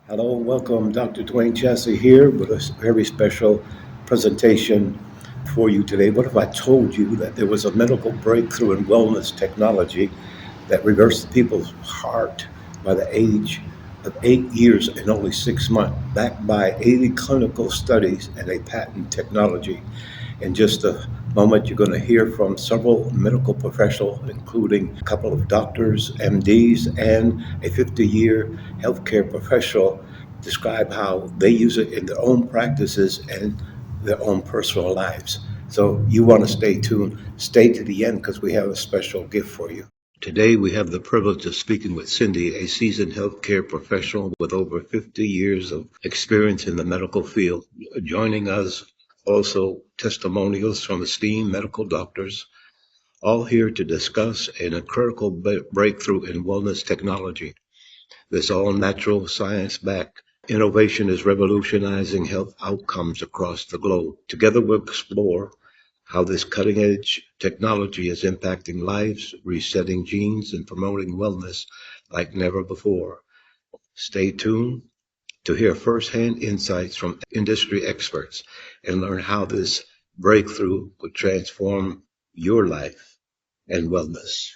Hello and welcome. Dr. Dwayne Chassie here with a very special presentation for you today. What if I told you that there was a medical breakthrough in wellness technology that reversed people's heart by the age of 8 years and only 6 months, backed by 80 clinical studies and a patent technology? In just a moment, you're going to hear from several medical professionals, including a couple of doctors, MDs, and a 50-year healthcare professional, describe how they use it in their own practices and their own personal lives. So you want to stay tuned, stay to the end because we have a special gift for you. Today, we have the privilege of speaking with Cindy, a seasoned healthcare professional with over 50 years of experience in the medical field. Joining us also testimonials from esteemed medical doctors, all here to discuss a critical breakthrough in wellness technology. This all natural, science backed innovation is revolutionizing health outcomes across the globe. Together, we'll explore how this cutting edge technology is impacting lives, resetting genes, and promoting wellness like never before. Stay tuned to hear firsthand insights from industry experts and learn how this breakthrough could transform your life and wellness.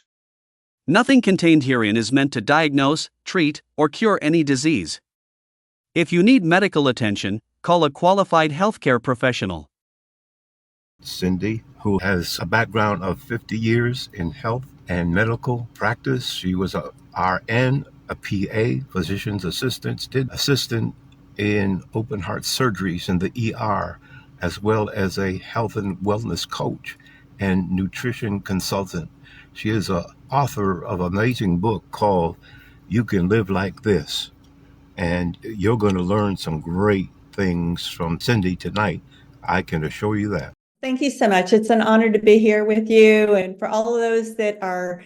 Nothing contained herein is meant to diagnose, treat, or cure any disease. If you need medical attention, call a qualified healthcare professional. Cindy, who has a background of 50 years in health and medical practice. She was a RN, a PA, physician's assistant, did assistant in open heart surgeries in the ER, as well as a health and wellness coach and nutrition consultant. She is a author of an amazing book called You Can Live Like This. And you're going to learn some great things from Cindy tonight. I can assure you that. Thank you so much. It's an honor to be here with you. And for all of those that are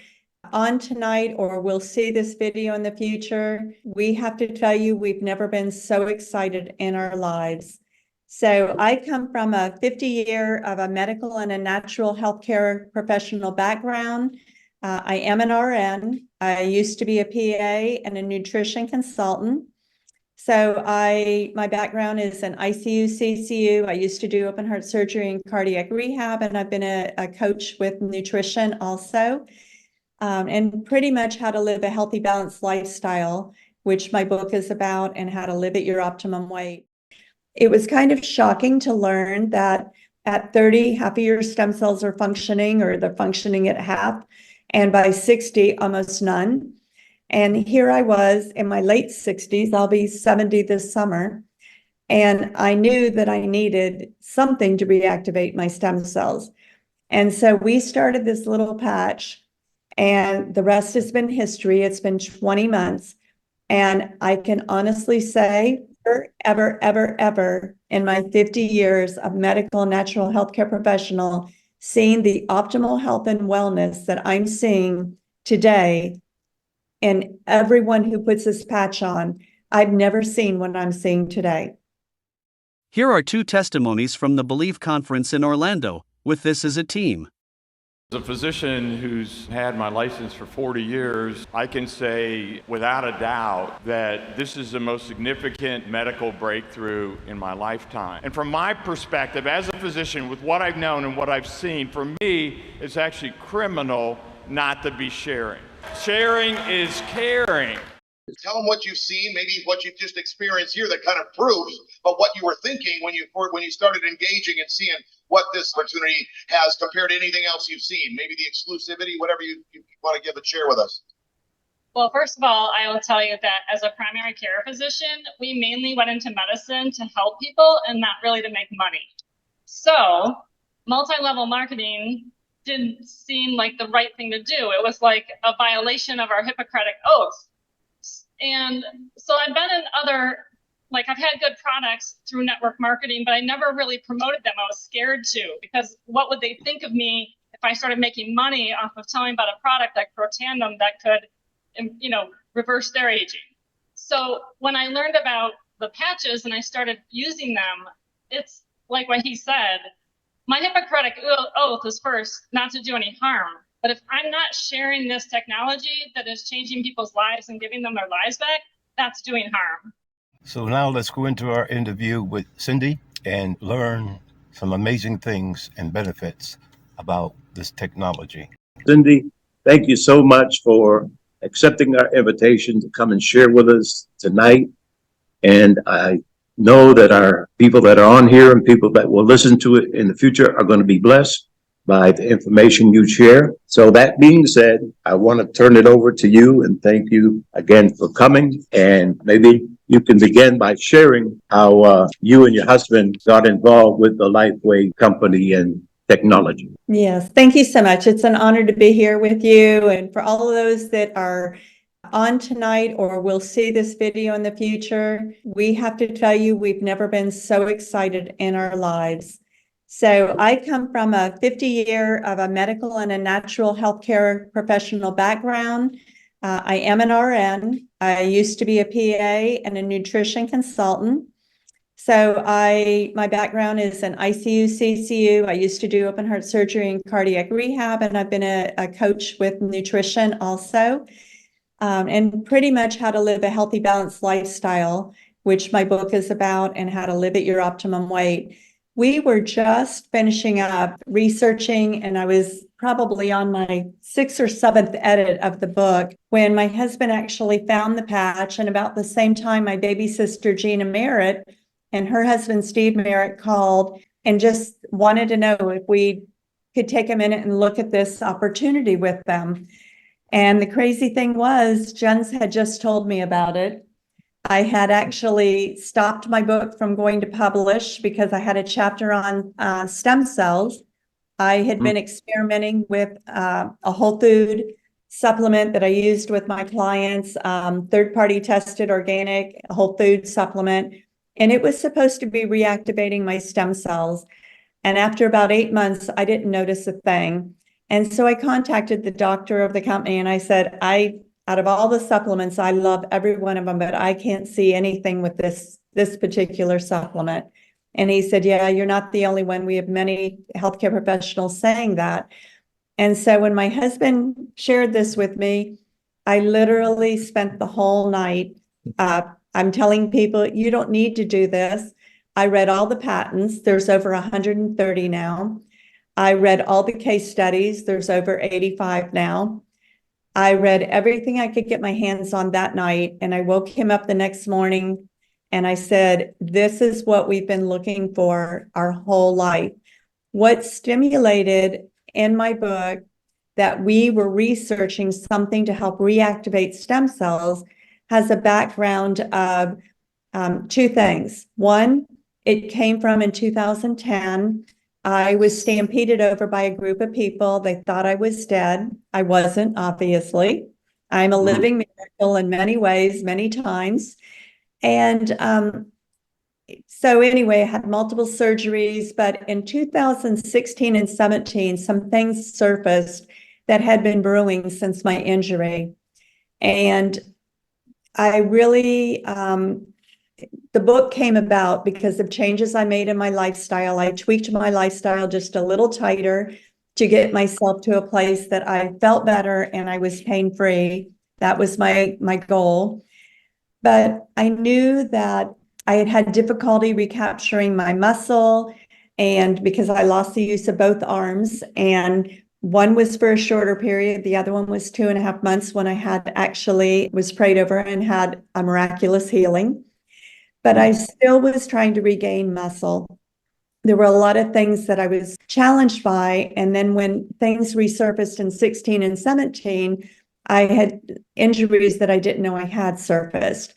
on tonight or will see this video in the future, we have to tell you we've never been so excited in our lives. So I come from a 50-year of a medical and a natural healthcare professional background. I am an RN. I used to be a PA and a nutrition consultant. So my background is in ICU, CCU. I used to do open heart surgery and cardiac rehab, and I've been a coach with nutrition also, and pretty much how to live a healthy, balanced lifestyle, which my book is about, and how to live at your optimum weight. It was kind of shocking to learn that at 30, half of your stem cells are functioning, or they're functioning at half, and by 60, almost none. And here I was in my late 60s, I'll be 70 this summer, and I knew that I needed something to reactivate my stem cells. And so we started this little patch, and the rest has been history. It's been 20 months. And I can honestly say, ever in my 50 years of medical and natural healthcare professional, seeing the optimal health and wellness that I'm seeing today, and everyone who puts this patch on, I've never seen what I'm seeing today. Here are two testimonies from the Believe Conference in Orlando, with this as a team. As a physician who's had my license for 40 years, I can say without a doubt that this is the most significant medical breakthrough in my lifetime. And from my perspective, as a physician, with what I've known and what I've seen, for me, it's actually criminal not to be sharing. Sharing is caring. Tell them what you've seen, maybe what you've just experienced here that kind of proves but what you were thinking when you started engaging and seeing what this opportunity has compared to anything else you've seen, maybe the exclusivity, whatever you want to give and share with us. Well, first of all, I will tell you that as a primary care physician, we mainly went into medicine to help people and not really to make money. So multi-level marketing didn't seem like the right thing to do. It was like a violation of our Hippocratic oath. And so I've been in I've had good products through network marketing, but I never really promoted them. I was scared to, because what would they think of me if I started making money off of telling about a product like Protandim that could, reverse their aging. So when I learned about the patches and I started using them, it's like what he said, my Hippocratic oath is first not to do any harm. But if I'm not sharing this technology that is changing people's lives and giving them their lives back, that's doing harm. So now let's go into our interview with Cindy and learn some amazing things and benefits about this technology. Cindy, thank you so much for accepting our invitation to come and share with us tonight. And I know that our people that are on here and people that will listen to it in the future are going to be blessed by the information you share. So that being said, I want to turn it over to you and thank you again for coming. And maybe you can begin by sharing how you and your husband got involved with the Lifeway company and technology. Yes, thank you so much. It's an honor to be here with you. And for all of those that are on tonight or will see this video in the future, we have to tell you we've never been so excited in our lives. So I come from a 50-year of a medical and a natural healthcare professional background. I am an RN. I used to be a PA and a nutrition consultant. So my background is in ICU, CCU. I used to do open heart surgery and cardiac rehab, and I've been a coach with nutrition also, and pretty much how to live a healthy, balanced lifestyle, which my book is about, and how to live at your optimum weight. We were just finishing up researching, and I was probably on my 6th or 7th edit of the book when my husband actually found the patch. And about the same time, my baby sister, Gina Merritt, and her husband, Steve Merritt, called and just wanted to know if we could take a minute and look at this opportunity with them. And the crazy thing was, Jens had just told me about it. I had actually stopped my book from going to publish because I had a chapter on stem cells. I had been experimenting with a whole food supplement that I used with my clients, third-party tested organic whole food supplement. And it was supposed to be reactivating my stem cells. And after about 8 months, I didn't notice a thing. And so I contacted the doctor of the company and I said, out of all the supplements, I love every one of them, but I can't see anything with this particular supplement. And he said, yeah, you're not the only one. We have many healthcare professionals saying that. And so when my husband shared this with me, I literally spent the whole night. I'm telling people, you don't need to do this. I read all the patents. There's over 130 now. I read all the case studies. There's over 85 now. I read everything I could get my hands on that night. And I woke him up the next morning and I said, this is what we've been looking for our whole life. What stimulated in my book that we were researching something to help reactivate stem cells has a background of 2 things. One, it came from in 2010. I was stampeded over by a group of people. They thought I was dead. I wasn't, obviously. I'm a living miracle in many ways, many times. And so anyway, I had multiple surgeries, but in 2016 and 17, some things surfaced that had been brewing since my injury. And I really, the book came about because of changes I made in my lifestyle. I tweaked my lifestyle just a little tighter to get myself to a place that I felt better and I was pain-free. That was my goal. But I knew that I had had difficulty recapturing my muscle, and because I lost the use of both arms, and one was for a shorter period, the other one was 2.5 months when I had actually was prayed over and had a miraculous healing. But I still was trying to regain muscle. There were a lot of things that I was challenged by. And then when things resurfaced in 16 and 17, I had injuries that I didn't know I had surfaced.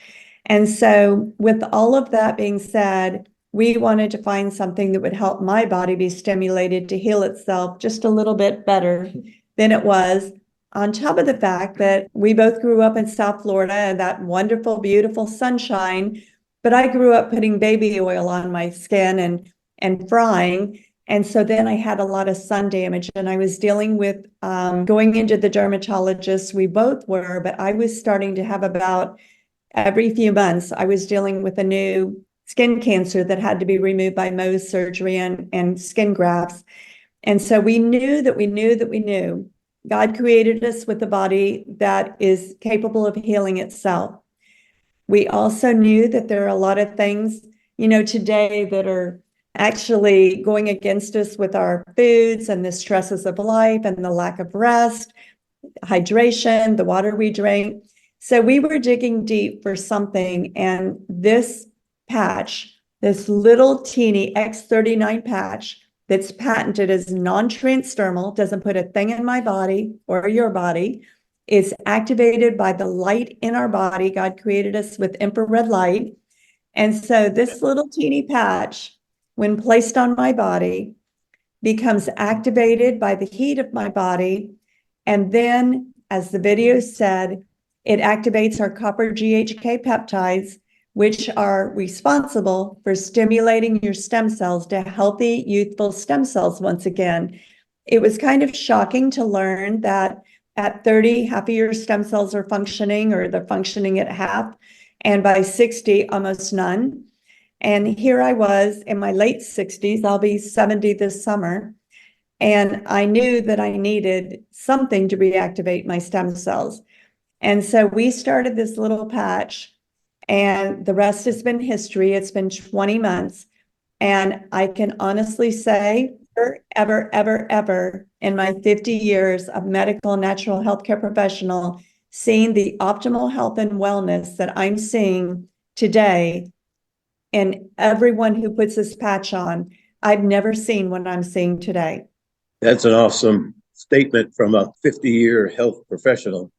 And so with all of that being said, we wanted to find something that would help my body be stimulated to heal itself just a little bit better than it was. On top of the fact that we both grew up in South Florida and that wonderful, beautiful sunshine, but I grew up putting baby oil on my skin and frying. And so then I had a lot of sun damage and I was dealing with going into the dermatologist. We both were, but I was starting to have about every few months, I was dealing with a new skin cancer that had to be removed by Mohs surgery and skin grafts. And so we knew that we knew God created us with a body that is capable of healing itself. We also knew that there are a lot of things, today that are actually going against us with our foods and the stresses of life and the lack of rest, hydration, the water we drink. So we were digging deep for something, and this patch, this little teeny X39 patch that's patented as non-transdermal, doesn't put a thing in my body or your body, is activated by the light in our body. God created us with infrared light. And so this little teeny patch, when placed on my body, becomes activated by the heat of my body. And then, as the video said, it activates our copper GHK peptides, which are responsible for stimulating your stem cells to healthy, youthful stem cells once again. It was kind of shocking to learn that at 30, half of your stem cells are functioning, or they're functioning at half, and by 60, almost none. And here I was in my late 60s, I'll be 70 this summer, and I knew that I needed something to reactivate my stem cells. And so we started this little patch, and the rest has been history. It's been 20 months. And I can honestly say, ever in my 50 years of medical and natural healthcare professional, seeing the optimal health and wellness that I'm seeing today in everyone who puts this patch on, I've never seen what I'm seeing today. That's an awesome statement from a 50-year health professional.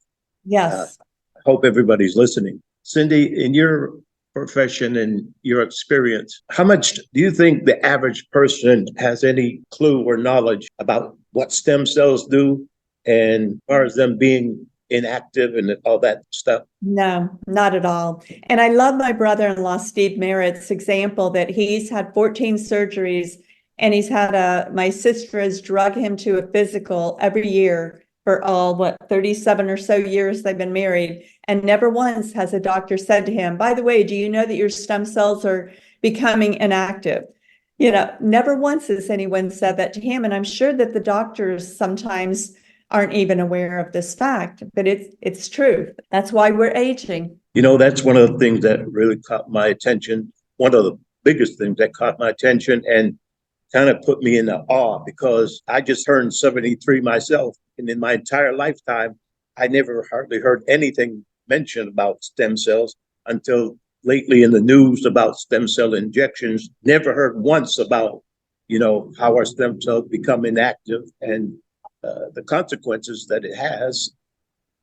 Yes. I hope everybody's listening. Cindy, in your profession and your experience, how much do you think the average person has any clue or knowledge about what stem cells do, and as far as them being inactive and all that stuff? No, not at all. And I love my brother-in-law, Steve Merritt's example that he's had 14 surgeries, and he's had my sister has drug him to a physical every year for 37 or so years they've been married. And never once has a doctor said to him, by the way, do you know that your stem cells are becoming inactive? Never once has anyone said that to him. And I'm sure that the doctors sometimes aren't even aware of this fact, but it's true. That's why we're aging. That's one of the things that really caught my attention. One of the biggest things that caught my attention and kind of put me in awe, because I just turned 73 myself. And in my entire lifetime, I never hardly heard anything mentioned about stem cells until lately in the news about stem cell injections. Never heard once about, how our stem cells become inactive and the consequences that it has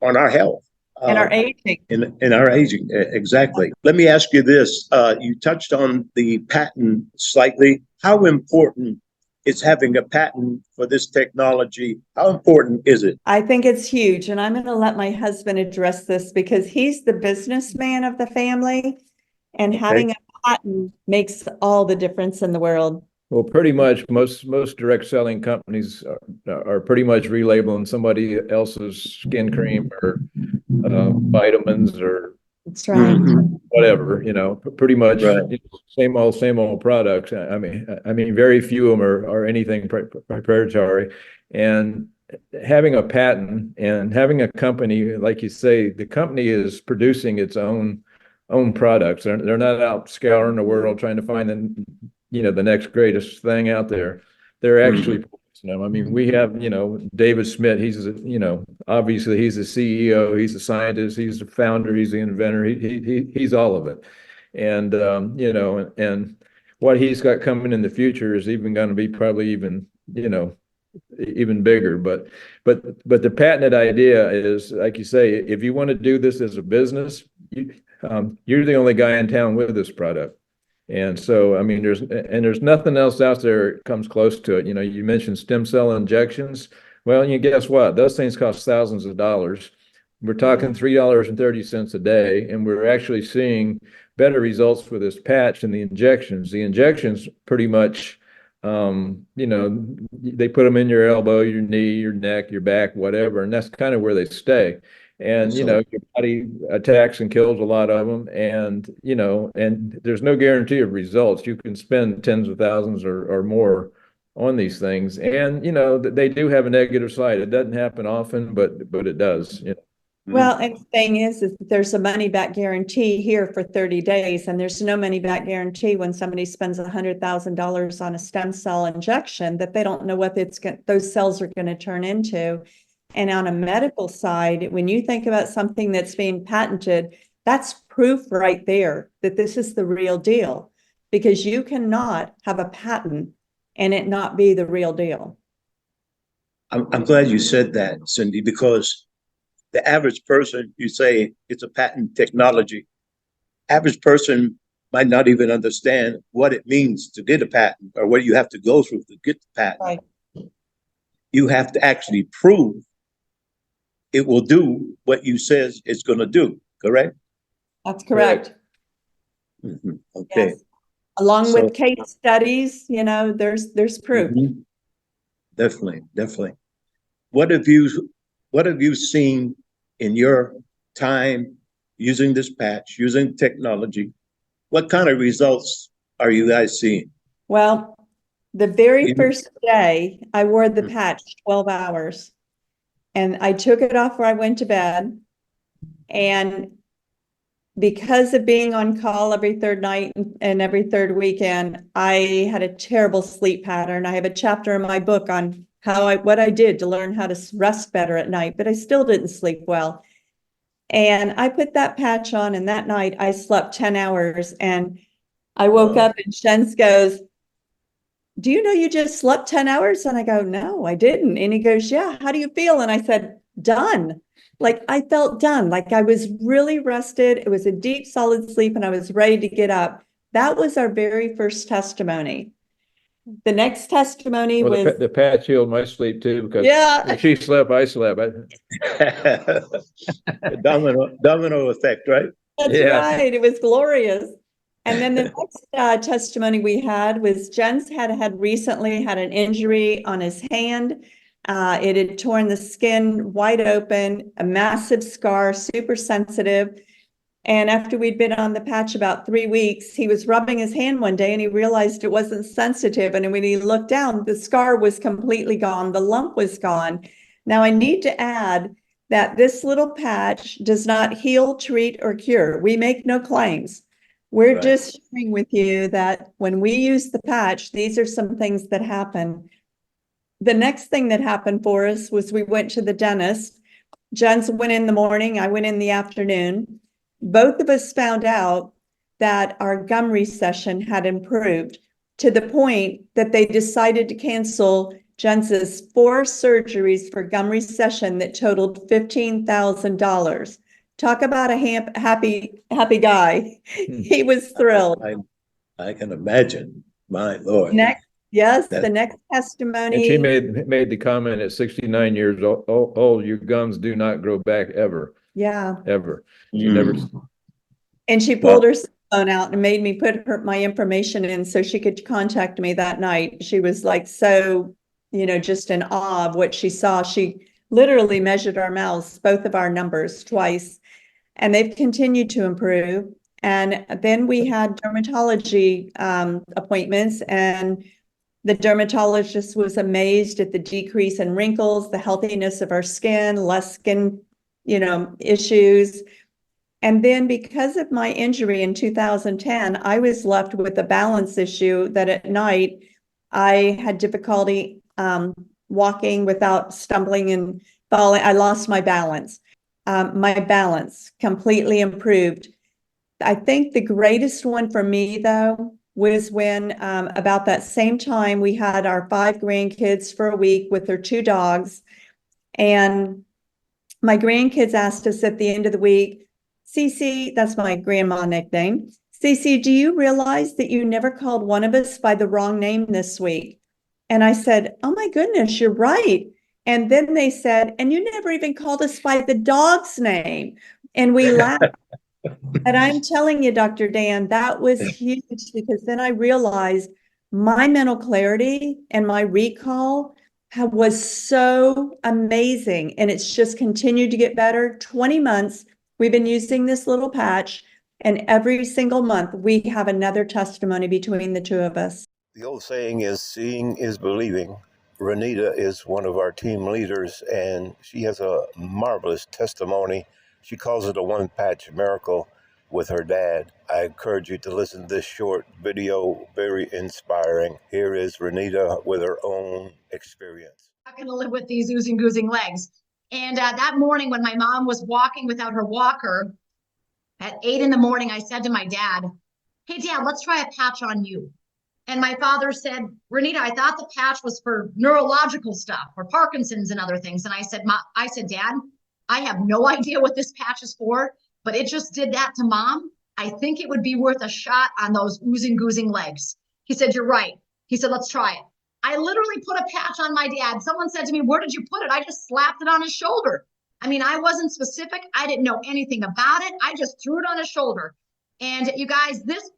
on our health. And our aging. In our aging, exactly. Let me ask you this. You touched on the patent slightly. How important is having a patent for this technology? How important is it? I think it's huge. And I'm going to let my husband address this because he's the businessman of the family. And having a patent makes all the difference in the world. Well, pretty much most direct selling companies are pretty much relabeling somebody else's skin cream or vitamins or That's right. whatever, pretty much Right. Same old products. I mean, very few of them are anything proprietary. And having a patent and having a company, like you say, the company is producing its own products. They're not out scouring the world trying to find the next greatest thing out there. They're actually producing them. I mean, we have, David Smith, he's, obviously he's the CEO, he's the scientist, he's the founder, he's the inventor, he's all of it. And, and what he's got coming in the future is even going to be probably even bigger. But the patented idea is, like you say, if you want to do this as a business, you're the only guy in town with this product. And so, I mean, there's nothing else out there that comes close to it. You mentioned stem cell injections. Well, guess what? Those things cost thousands of dollars. We're talking $3.30 a day, and we're actually seeing better results with this patch than the injections. The injections pretty much, they put them in your elbow, your knee, your neck, your back, whatever, and that's kind of where they stay. And, your body attacks and kills a lot of them. And, and there's no guarantee of results. You can spend tens of thousands or more on these things. And, they do have a negative side. It doesn't happen often, but it does. Well, and the thing is that there's a money back guarantee here for 30 days, and there's no money back guarantee when somebody spends $100,000 on a stem cell injection that they don't know what those cells are going to turn into. And on a medical side, when you think about something that's being patented, that's proof right there that this is the real deal, because you cannot have a patent and it not be the real deal. I'm glad you said that, Cindy, because the average person, you say it's a patent technology. Average person might not even understand what it means to get a patent or what you have to go through to get the patent. Right. You have to actually prove it will do what you says it's going to do, correct? That's correct. Mm-hmm. Okay. Yes. Along with case studies, there's proof. Mm-hmm. Definitely. What have you seen in your time using this patch, using technology? What kind of results are you guys seeing? Well, the very first day I wore the patch 12 hours, and I took it off where I went to bed. And because of being on call every third night and every third weekend, I had a terrible sleep pattern. I have a chapter in my book on what I did to learn how to rest better at night, but I still didn't sleep well. And I put that patch on, and that night I slept 10 hours, and I woke up and Jens goes, "Do you know you just slept 10 hours?" And I go, "No, I didn't." And he goes, "Yeah, how do you feel?" And I said, "Done." Like I felt done. Like I was really rested. It was a deep, solid sleep, and I was ready to get up. That was our very first testimony. The next testimony was the patch healed my sleep too, because when she slept, I slept. Domino effect, right? That's right. It was glorious. And then the next testimony we had was Jens had recently had an injury on his hand. It had torn the skin wide open, a massive scar, super sensitive. And after we'd been on the patch about 3 weeks, he was rubbing his hand one day and he realized it wasn't sensitive. And when he looked down, the scar was completely gone. The lump was gone. Now, I need to add that this little patch does not heal, treat, or cure. We make no claims. We're just sharing with you that when we use the patch, these are some things that happen. The next thing that happened for us was we went to the dentist. Jens went in the morning, I went in the afternoon. Both of us found out that our gum recession had improved to the point that they decided to cancel Jens's 4 surgeries for gum recession that totaled $15,000. Talk about a happy guy. He was thrilled. I can imagine. My Lord. The next testimony. And she made the comment at 69 years old, your gums do not grow back ever. Yeah. Ever. She never. And she pulled her phone out and made me put my information in so she could contact me that night. She was like, so, just in awe of what she saw. She literally measured our mouths, both of our numbers twice, and they've continued to improve. And then we had dermatology appointments, and the dermatologist was amazed at the decrease in wrinkles, the healthiness of our skin, less skin, issues. And then because of my injury in 2010, I was left with a balance issue that at night I had difficulty walking without stumbling and falling. I lost my balance. My balance completely improved. I think the greatest one for me, though, was when about that same time we had our 5 grandkids for a week with their 2 dogs. And my grandkids asked us at the end of the week, "Cece," that's my grandma nickname, "Cece, do you realize that you never called one of us by the wrong name this week?" And I said, "Oh my goodness, you're right." And then they said, "And you never even called us by the dog's name." And we laughed. And I'm telling you, Dr. Dan, that was huge, because then I realized my mental clarity and my recall was so amazing. And it's just continued to get better. 20 months, we've been using this little patch, and every single month we have another testimony between the 2 of us. The old saying is, seeing is believing. Renita is one of our team leaders, and she has a marvelous testimony She calls it a one-patch miracle with her dad. I encourage you to listen to this short video, very inspiring. Here is Renita with her own experience. I'm not going to live with these oozing, goozing legs. And that morning when my mom was walking without her walker at 8 in the morning, I said to my dad, "Hey, Dad, let's try a patch on you." And my father said, "Renita, I thought the patch was for neurological stuff, for Parkinson's and other things." And I said, Dad, I have no idea what this patch is for, but it just did that to Mom. I think it would be worth a shot on those oozing, goozing legs." He said, "You're right." He said, "Let's try it." I literally put a patch on my dad. Someone said to me, "Where did you put it?" I just slapped it on his shoulder. I mean, I wasn't specific. I didn't know anything about it. I just threw it on his shoulder. And you guys, this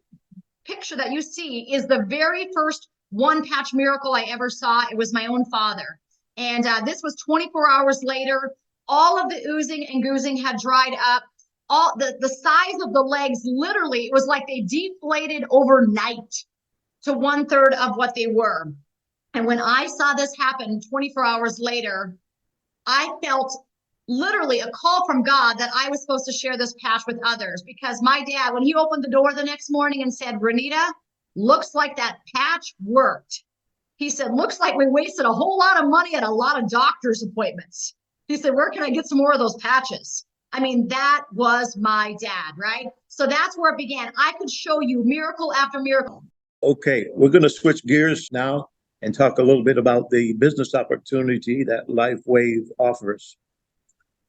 picture that you see is the very first one patch miracle I ever saw. It was my own father. And this was 24 hours later. All of the oozing and goozing had dried up. All the size of the legs, literally, it was like they deflated overnight to 1/3 of what they were. And when I saw this happen 24 hours later, I felt literally a call from God that I was supposed to share this patch with others, because my dad, when he opened the door the next morning and said, "Renita, looks like that patch worked." He said, "Looks like we wasted a whole lot of money at a lot of doctor's appointments." He said, "Where can I get some more of those patches?" I mean, that was my dad, right? So that's where it began. I could show you miracle after miracle. Okay, we're going to switch gears now and talk a little bit about the business opportunity that LifeWave offers.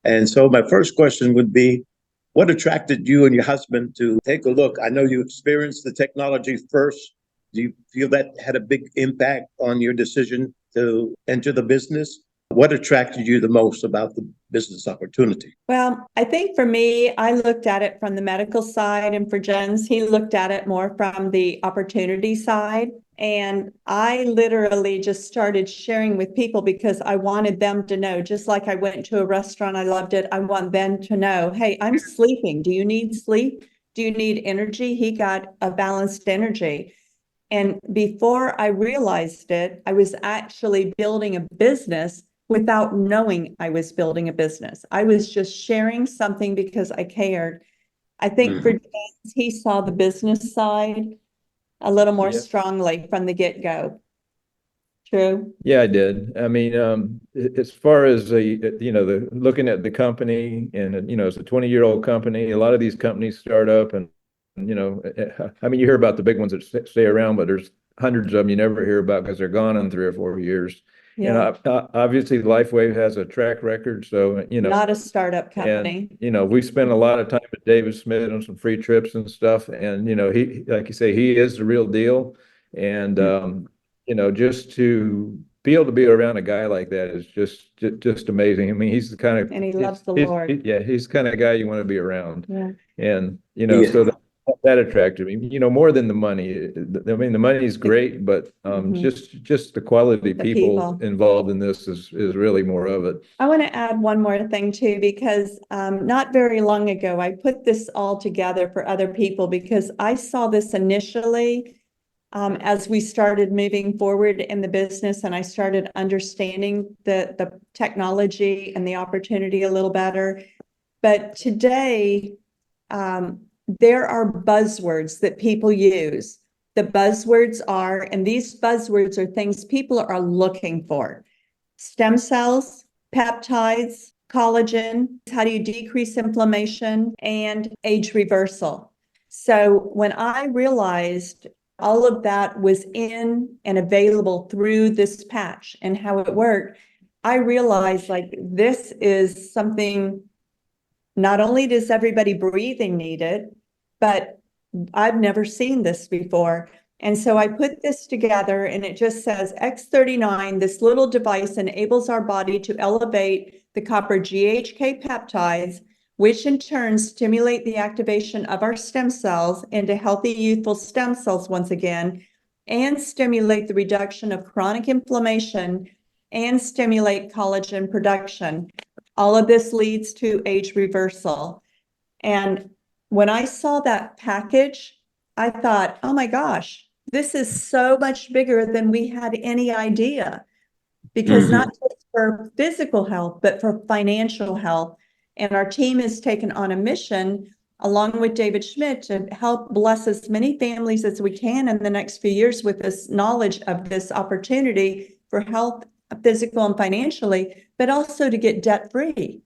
And so my first question would be, what attracted you and your husband to take a look? I know you experienced the technology first. Do you feel that had a big impact on your decision to enter the business? What attracted you the most about the business opportunity? Well, I think for me, I looked at it from the medical side, and for Jens, he looked at it more from the opportunity side. And I literally just started sharing with people because I wanted them to know, just like I went to a restaurant, I loved it. I want them to know, hey, I'm sleeping. Do you need sleep? Do you need energy? He got a balanced energy. And before I realized it, I was actually building a business without knowing I was building a business. I was just sharing something because I cared. I think for James, he saw the business side a little more strongly from the get-go. True? Yeah, I did. I mean, as far as the looking at the company, and it's a 20-year-old company. A lot of these companies start up, and I mean, you hear about the big ones that stay around, but there's hundreds of them you never hear about because they're gone in 3 or 4 years. Yeah. And obviously, LifeWave has a track record, so Not a startup company. And we spent a lot of time with David Smith on some free trips and stuff, and he, like you say, he is the real deal. And just to be able to be around a guy like that is just amazing. I mean, he's the kind of, And he loves the Lord. he's the kind of guy you want to be around. Yeah. And so that attracted me, more than the money. I mean, the money is great, but just the quality people involved in this is really more of it. I want to add one more thing too, because not very long ago, I put this all together for other people because I saw this initially as we started moving forward in the business, and I started understanding the technology and the opportunity a little better. But today, there are buzzwords that people use. The buzzwords are, and these buzzwords are things people are looking for: stem cells, peptides, collagen, how do you decrease inflammation, and age reversal. So when I realized all of that was in and available through this patch and how it worked, I realized this is something. Not only does everybody breathing need it, but I've never seen this before. And so I put this together, and it just says X39, this little device enables our body to elevate the copper GHK peptides, which in turn stimulate the activation of our stem cells into healthy youthful stem cells once again, and stimulate the reduction of chronic inflammation and stimulate collagen production. All of this leads to age reversal. And when I saw that package, I thought, oh my gosh, this is so much bigger than we had any idea. Because not just for physical health, but for financial health. And our team has taken on a mission along with David Schmidt to help bless as many families as we can in the next few years with this knowledge of this opportunity for health, physical and financially, but also to get debt free.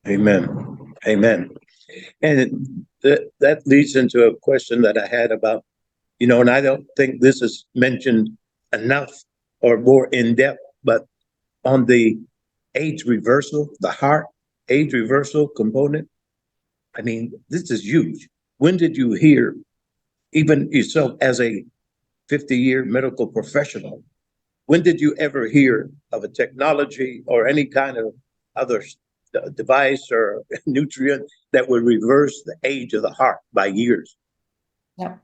Amen. Amen. And that leads into a question that I had about, and I don't think this is mentioned enough or more in depth, but on the age reversal, the heart age reversal component, I mean, this is huge. When did you hear, even yourself as a 50-year medical professional, when did you ever hear of a technology or any kind of other device or nutrient that would reverse the age of the heart by years? Yeah.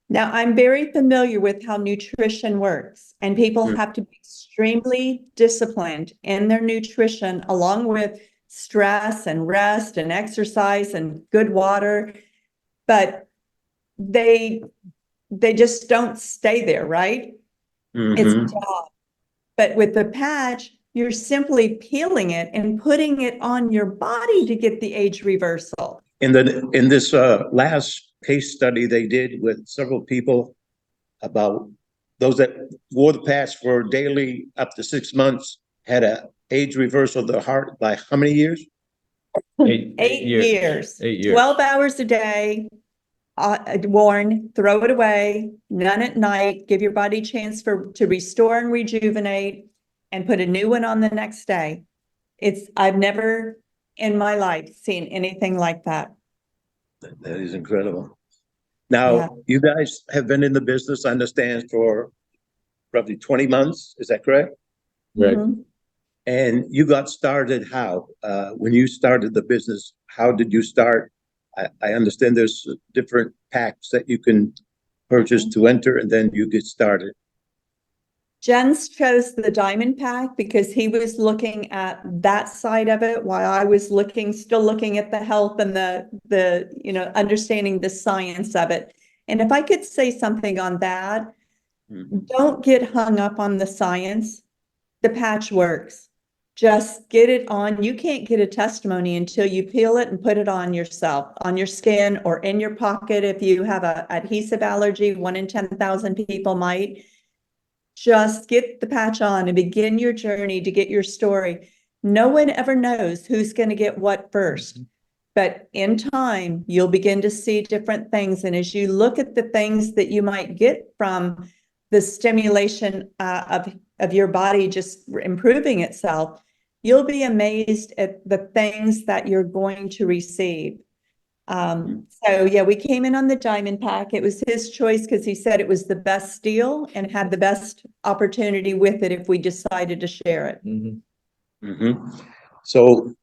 Now, I'm very familiar with how nutrition works, and people have to be extremely disciplined in their nutrition, along with stress and rest and exercise and good water. But they just don't stay there, right? It's a job. But with the patch, you're simply peeling it and putting it on your body to get the age reversal. In this last case study they did with several people about those that wore the patch for daily up to 6 months had a age reversal of their heart by how many years? 8 years. 8 years. 12 hours a day, worn, throw it away, none at night, give your body a chance to restore and rejuvenate, and put a new one on the next day. I've never in my life seen anything like that. That is incredible. Now, Yeah. you guys have been in the business, I understand, for roughly 20 months. Is that correct? Right. Mhm. And you got started how? When you started the business, how did you start? I understand there's different packs that you can purchase to enter, and then you get started. Jens chose the diamond pack because he was looking at that side of it while I was still looking at the health and the understanding the science of it. And if I could say something on that, don't get hung up on the science. The patch works. Just get it on. You can't get a testimony until you peel it and put it on yourself, on your skin or in your pocket. If you have an adhesive allergy, 1 in 10,000 people might. Just get the patch on and begin your journey to get your story. No one ever knows who's going to get what first, but in time, you'll begin to see different things. And as you look at the things that you might get from the stimulation of your body just improving itself, you'll be amazed at the things that you're going to receive. So yeah, we came in on the diamond pack. It was his choice because he said it was the best deal and had the best opportunity with it if we decided to share it. So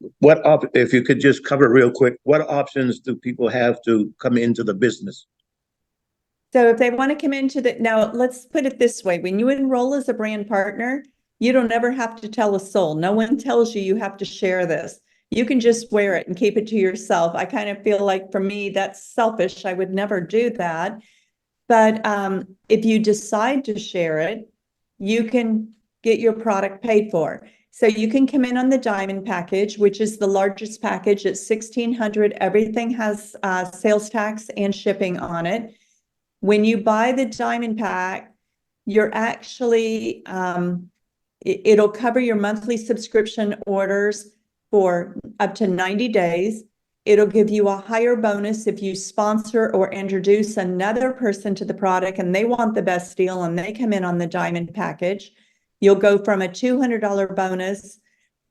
if you could just cover real quick, what options do people have to come into the business? So if they want to come into now let's put it this way. When you enroll as a brand partner, you don't ever have to tell a soul. No one tells you have to share this. You can just wear it and keep it to yourself. I kind of feel like for me, that's selfish. I would never do that. But if you decide to share it, you can get your product paid for. So you can come in on the diamond package, which is the largest package. It's $1,600. Everything has sales tax and shipping on it. When you buy the diamond pack, you're actually, it'll cover your monthly subscription orders for up to 90 days. It'll give you a higher bonus if you sponsor or introduce another person to the product and they want the best deal and they come in on the diamond package. You'll go from a $200 bonus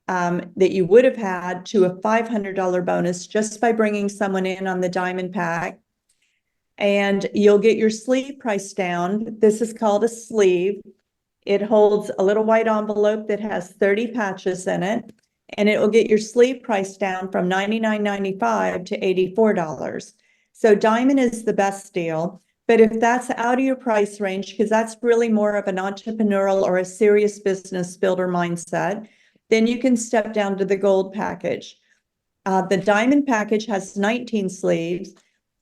that you would have had to a $500 bonus just by bringing someone in on the diamond pack. And you'll get your sleeve price down. This is called a sleeve. It holds a little white envelope that has 30 patches in it. And it will get your sleeve price down from $99.95 to $84. So diamond is the best deal. But if that's out of your price range, because that's really more of an entrepreneurial or a serious business builder mindset, then you can step down to the gold package. The diamond package has 19 sleeves.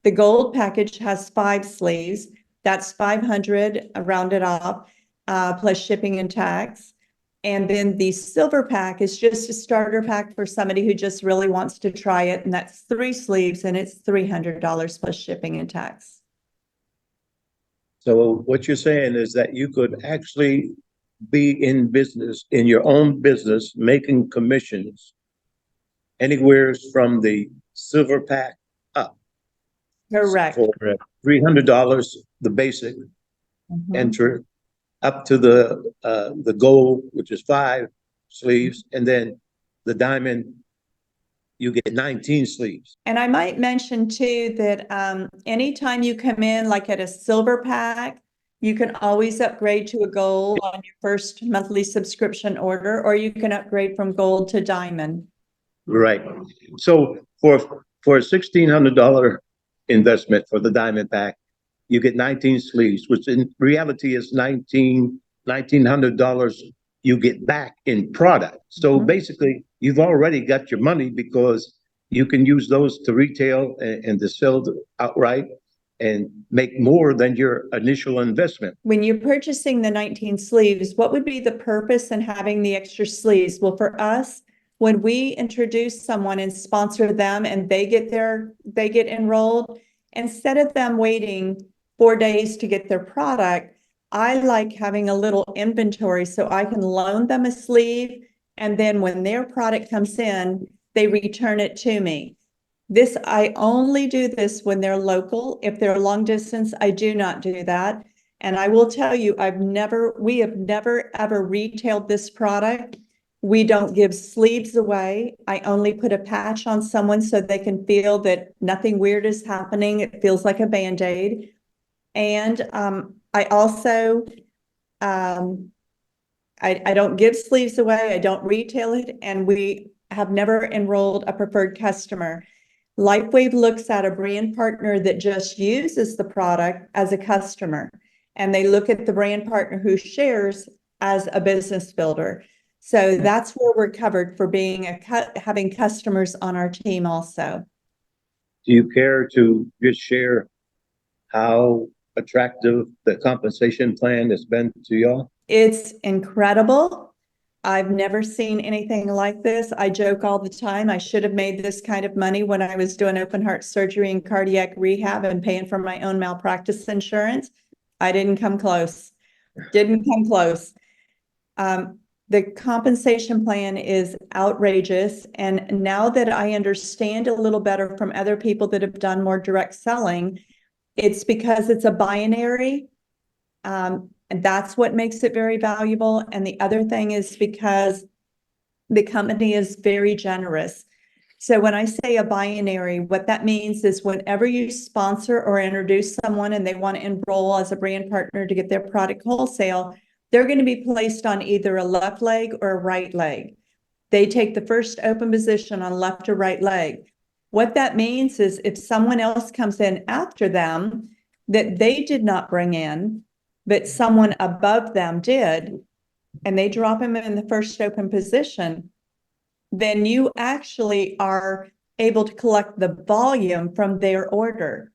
The gold package has 5 sleeves. That's $500 rounded off, plus shipping and tax. And then the silver pack is just a starter pack for somebody who just really wants to try it. And that's 3 sleeves and it's $300 plus shipping and tax. So what you're saying is that you could actually be in business, in your own business, making commissions anywhere from the silver pack up. Correct. For $300, the basic Mhm. enter, up to the gold, which is 5 sleeves, and then the diamond, you get 19 sleeves. And I might mention too that anytime you come in, like at a silver pack, you can always upgrade to a gold on your first monthly subscription order, or you can upgrade from gold to diamond. Right. So for a $1,600 investment for the diamond pack, you get 19 sleeves, which in reality is $1,900 you get back in product. So basically, you've already got your money because you can use those to retail and to sell outright and make more than your initial investment. When you're purchasing the 19 sleeves, what would be the purpose in having the extra sleeves? Well, for us, when we introduce someone and sponsor them and they get enrolled, instead of them waiting 4 days to get their product, I like having a little inventory so I can loan them a sleeve. And then when their product comes in, they return it to me. I only do this when they're local. If they're long distance, I do not do that. And I will tell you, we have never ever retailed this product. We don't give sleeves away. I only put a patch on someone so they can feel that nothing weird is happening. It feels like a Band-Aid. And I also, I don't give sleeves away. I don't retail it. And we have never enrolled a preferred customer. LifeWave looks at a brand partner that just uses the product as a customer, and they look at the brand partner who shares as a business builder. So that's where we're covered for being having customers on our team also. Do you care to just share how attractive the compensation plan has been to y'all? It's incredible. I've never seen anything like this. I joke all the time. I should have made this kind of money when I was doing open heart surgery and cardiac rehab and paying for my own malpractice insurance. I didn't come close. Didn't come close. The compensation plan is outrageous. And now that I understand a little better from other people that have done more direct selling, it's because it's a binary. And that's what makes it very valuable. And the other thing is because the company is very generous. So when I say a binary, what that means is whenever you sponsor or introduce someone and they want to enroll as a brand partner to get their product wholesale, they're going to be placed on either a left leg or a right leg. They take the first open position on left or right leg. What that means is if someone else comes in after them that they did not bring in, but someone above them did, and they drop them in the first open position, then you actually are able to collect the volume from their order.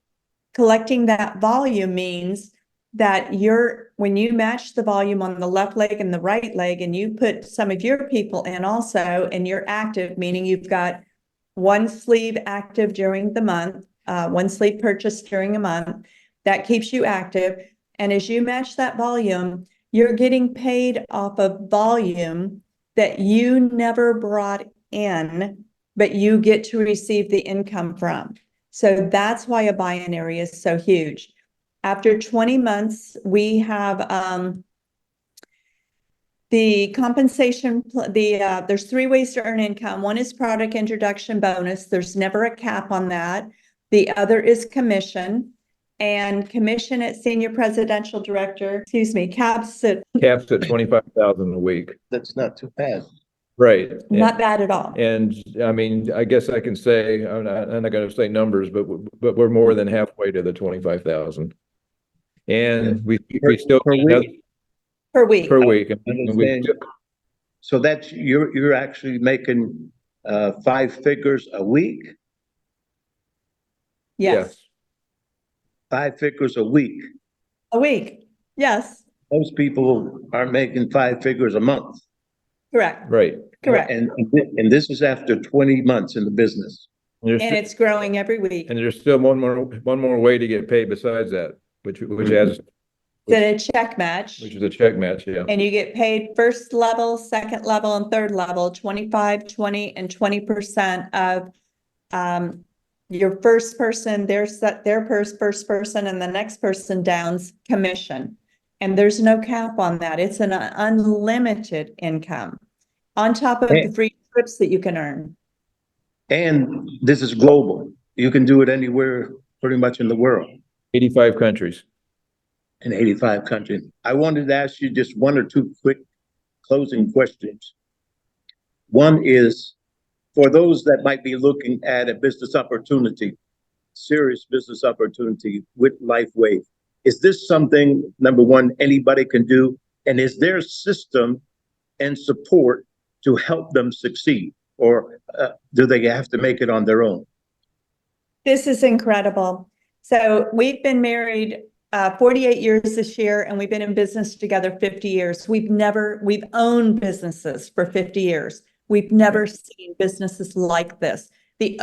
Collecting that volume means that when you match the volume on the left leg and the right leg, and you put some of your people in also, and you're active, meaning you've got 1 sleeve active during the month, 1 sleeve purchased during a month, that keeps you active. And as you match that volume, you're getting paid off of volume that you never brought in, but you get to receive the income from. So that's why a binary is so huge. After 20 months, we have the compensation, there's 3 ways to earn income. One is product introduction bonus. There's never a cap on that. The other is commission. And commission at senior presidential director, caps at 25,000 a week. That's not too bad. Right. Not bad at all. And I mean, I guess I can say, I'm not going to say numbers, but we're more than halfway to the 25,000. And we still per week. Per week. Per week. And so that's you're actually making 5 figures a week. Yes. 5 figures a week. A week. Yes. Most people are making 5 figures a month. Correct, Right. correct. And this is after 20 months in the business. And it's growing every week. And there's still one more way to get paid besides that, which has It's a check match. which is a check match, yeah. And you get paid first level, second level, and third level, 25, 20, and 20% of your first person, their first person, and the next person down's commission. And there's no cap on that. It's an unlimited income on top of the free trips that you can earn. And this is global. You can do it anywhere pretty much in the world. 85 countries. In 85 countries. I wanted to ask you just one or two quick closing questions. One is, for those that might be looking at a business opportunity, serious business opportunity with LifeWave, is this something, number one, anybody can do? And is there a system and support to help them succeed? Or do they have to make it on their own? This is incredible. So we've been married 48 years this year, and we've been in business together 50 years. We've owned businesses for 50 years. We've never seen businesses like this. The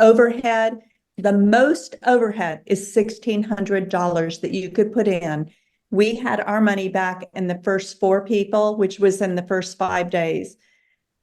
most overhead is $1,600 that you could put in. We had our money back in the first 4 people, which was in the first 5 days.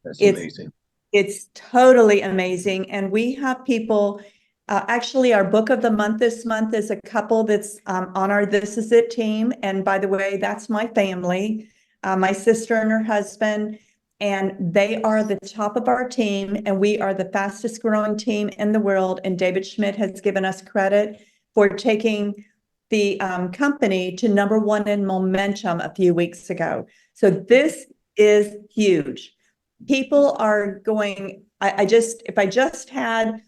That's amazing. It's totally amazing. And we have people, actually our book of the month this month is a couple that's on our This Is It team. And by the way, that's my family, my sister and her husband, and they are the top of our team, and we are the fastest growing team in the world. And David Schmidt has given us credit for taking the company to #1 in momentum a few weeks ago. So this is huge. People are going, if I just had,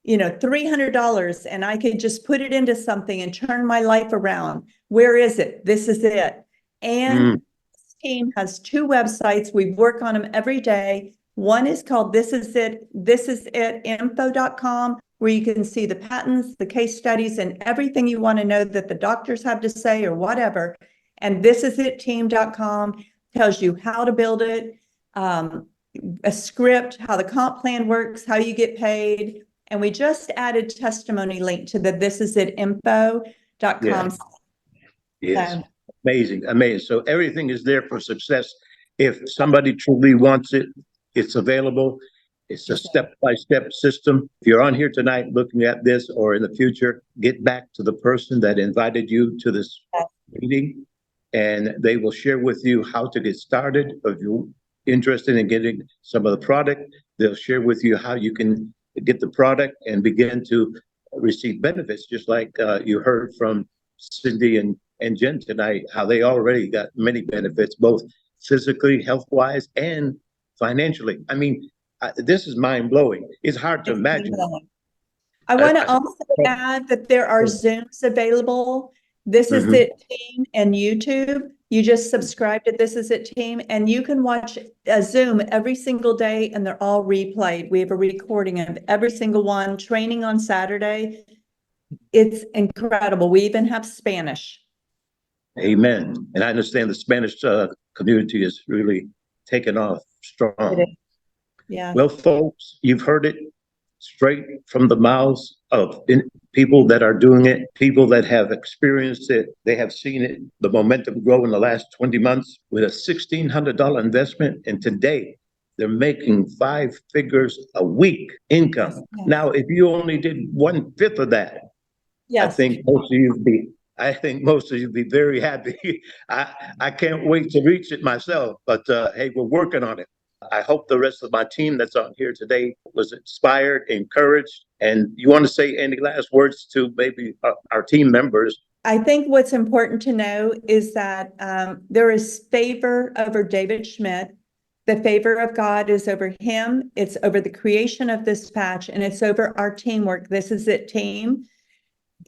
$300 and I could just put it into something and turn my life around. Where is it? This is it. And this team has 2 websites. We work on them every day. One is called This Is It info.com, where you can see the patents, the case studies, and everything you want to know that the doctors have to say or whatever. And thisisitteam.com tells you how to build it, a script, how the comp plan works, how you get paid. And we just added testimony link to the thisisittinfo.com. Yes. Amazing. So everything is there for success. If somebody truly wants it, it's available. It's a step-by-step system. If you're on here tonight looking at this, or in the future, get back to the person that invited you to this meeting, and they will share with you how to get started. If you're interested in getting some of the product, they'll share with you how you can get the product and begin to receive benefits, just like you heard from Cindy and Jen tonight, how they already got many benefits, both physically, health-wise, and financially. I mean, this is mind-blowing. It's hard to imagine. I want to also add that there are Zooms available. This is It Team and YouTube. You just subscribe to This Is It Team, and you can watch a Zoom every single day, and they're all replayed. We have a recording of every single one, training on Saturday. It's incredible. We even have Spanish. Amen. And I understand the Spanish community is really taken off strong. Yeah. Well, folks, you've heard it straight from the mouths of people that are doing it, people that have experienced it. They have seen it, the momentum grow in the last 20 months with a $1,600 investment. And today they're making 5 figures a week income. Yes. Now, if you only did 1/5 of that, I think most of you would be very happy. I can't wait to reach it myself, but hey, we're working on it. I hope the rest of my team that's on here today was inspired, encouraged. And you want to say any last words to maybe our team members? I think what's important to know is that there is favor over David Schmidt. The favor of God is over him. It's over the creation of this patch, and it's over our teamwork. This Is It team.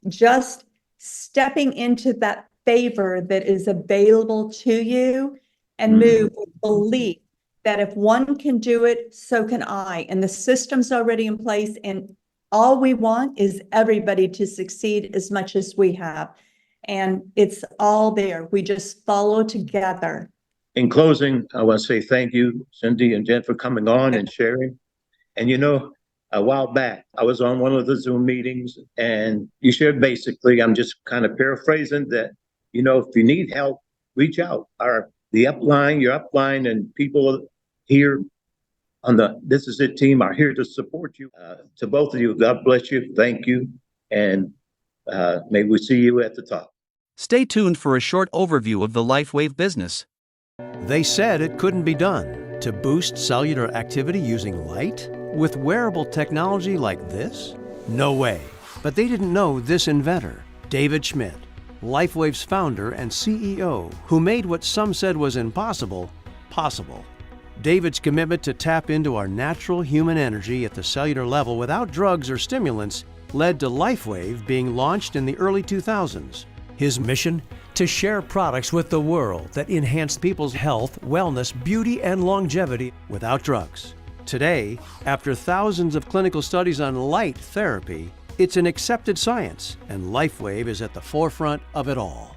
Just stepping into that favor that is available to you and move with belief that if one can do it, so can I. And the system's already in place, and all we want is everybody to succeed as much as we have. And it's all there. We just follow together. In closing, I want to say thank you, Cindy and Jen, for coming on and sharing. And a while back, I was on one of the Zoom meetings and you shared basically, I'm just kind of paraphrasing that, if you need help, reach out. Your upline and people here on the This Is It team are here to support you. To both of you, God bless you. Thank you. And maybe we see you at the top. Stay tuned for a short overview of the LifeWave business. They said it couldn't be done to boost cellular activity using light with wearable technology like this? No way. But they didn't know this inventor, David Schmidt, LifeWave's founder and CEO, who made what some said was impossible, possible. David's commitment to tap into our natural human energy at the cellular level without drugs or stimulants led to LifeWave being launched in the early 2000s. His mission? To share products with the world that enhance people's health, wellness, beauty, and longevity without drugs. Today, after thousands of clinical studies on light therapy, it's an accepted science, and LifeWave is at the forefront of it all.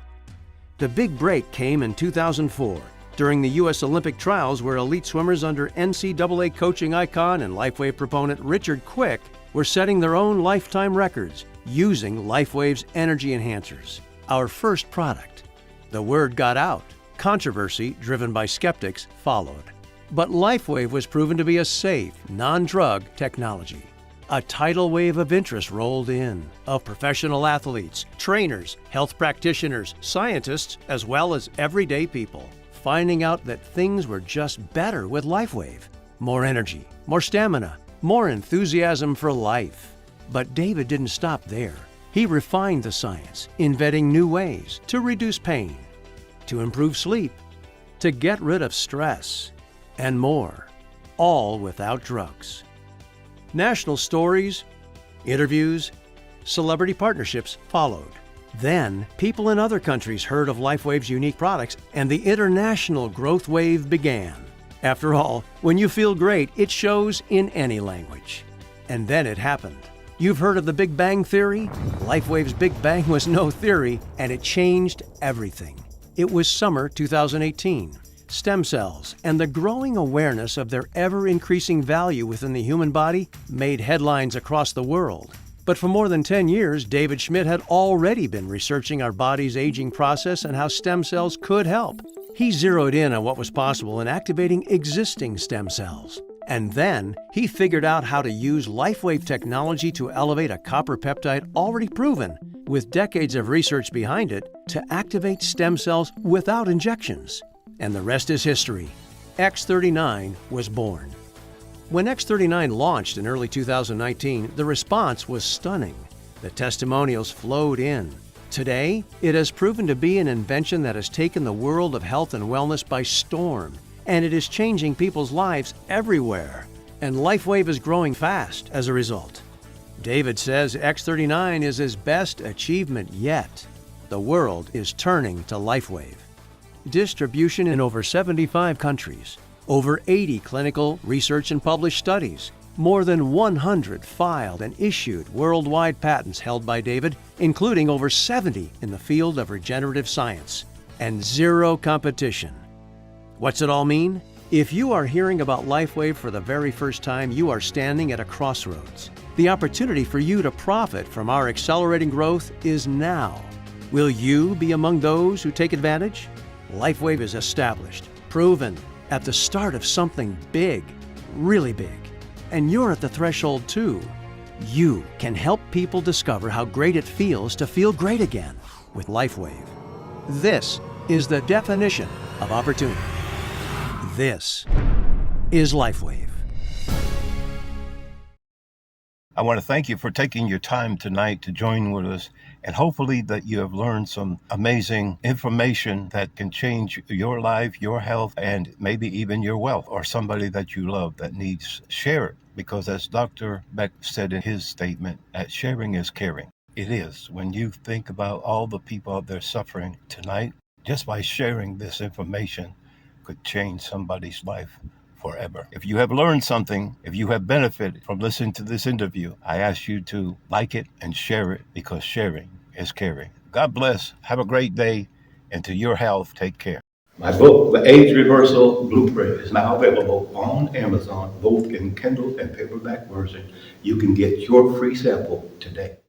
The big break came in 2004 during the U.S. Olympic trials, where elite swimmers under NCAA coaching icon and LifeWave proponent Richard Quick were setting their own lifetime records using LifeWave's energy enhancers, our first product. The word got out. Controversy, driven by skeptics, followed. But LifeWave was proven to be a safe, non-drug technology. A tidal wave of interest rolled in, of professional athletes, trainers, health practitioners, scientists, as well as everyday people, finding out that things were just better with LifeWave. More energy, more stamina, more enthusiasm for life. But David didn't stop there. He refined the science, inventing new ways to reduce pain, to improve sleep, to get rid of stress, and more, all without drugs. National stories, interviews, celebrity partnerships followed. Then, people in other countries heard of LifeWave's unique products, and the international growth wave began. After all, when you feel great, it shows in any language. And then it happened. You've heard of the Big Bang Theory? LifeWave's Big Bang was no theory, and it changed everything. It was summer 2018. Stem cells and the growing awareness of their ever-increasing value within the human body made headlines across the world. But for more than 10 years, David Schmidt had already been researching our body's aging process and how stem cells could help. He zeroed in on what was possible in activating existing stem cells. And then he figured out how to use LifeWave technology to elevate a copper peptide already proven, with decades of research behind it, to activate stem cells without injections. And the rest is history. X39 was born. When X39 launched in early 2019, the response was stunning. The testimonials flowed in. Today, it has proven to be an invention that has taken the world of health and wellness by storm, and it is changing people's lives everywhere. And LifeWave is growing fast as a result. David says X39 is his best achievement yet. The world is turning to LifeWave. Distribution in over 75 countries, over 80 clinical, research and published studies, more than 100 filed and issued worldwide patents held by David, including over 70 in the field of regenerative science, and zero competition. What's it all mean? If you are hearing about LifeWave for the very first time, you are standing at a crossroads. The opportunity for you to profit from our accelerating growth is now. Will you be among those who take advantage? LifeWave is established, proven, at the start of something big, really big. And you're at the threshold too. You can help people discover how great it feels to feel great again with LifeWave. This is the definition of opportunity. This is LifeWave. I want to thank you for taking your time tonight to join with us, and hopefully that you have learned some amazing information that can change your life, your health, and maybe even your wealth, or somebody that you love that needs. Share it, because as Dr. Beck said in his statement, that sharing is caring. It is. When you think about all the people out there suffering tonight, just by sharing this information could change somebody's life forever. If you have learned something, if you have benefited from listening to this interview, I ask you to like it and share it, because sharing is caring. God bless. Have a great day. And to your health, take care. My book, The Age Reversal Blueprint, is now available on Amazon, both in Kindle and paperback version. You can get your free sample today.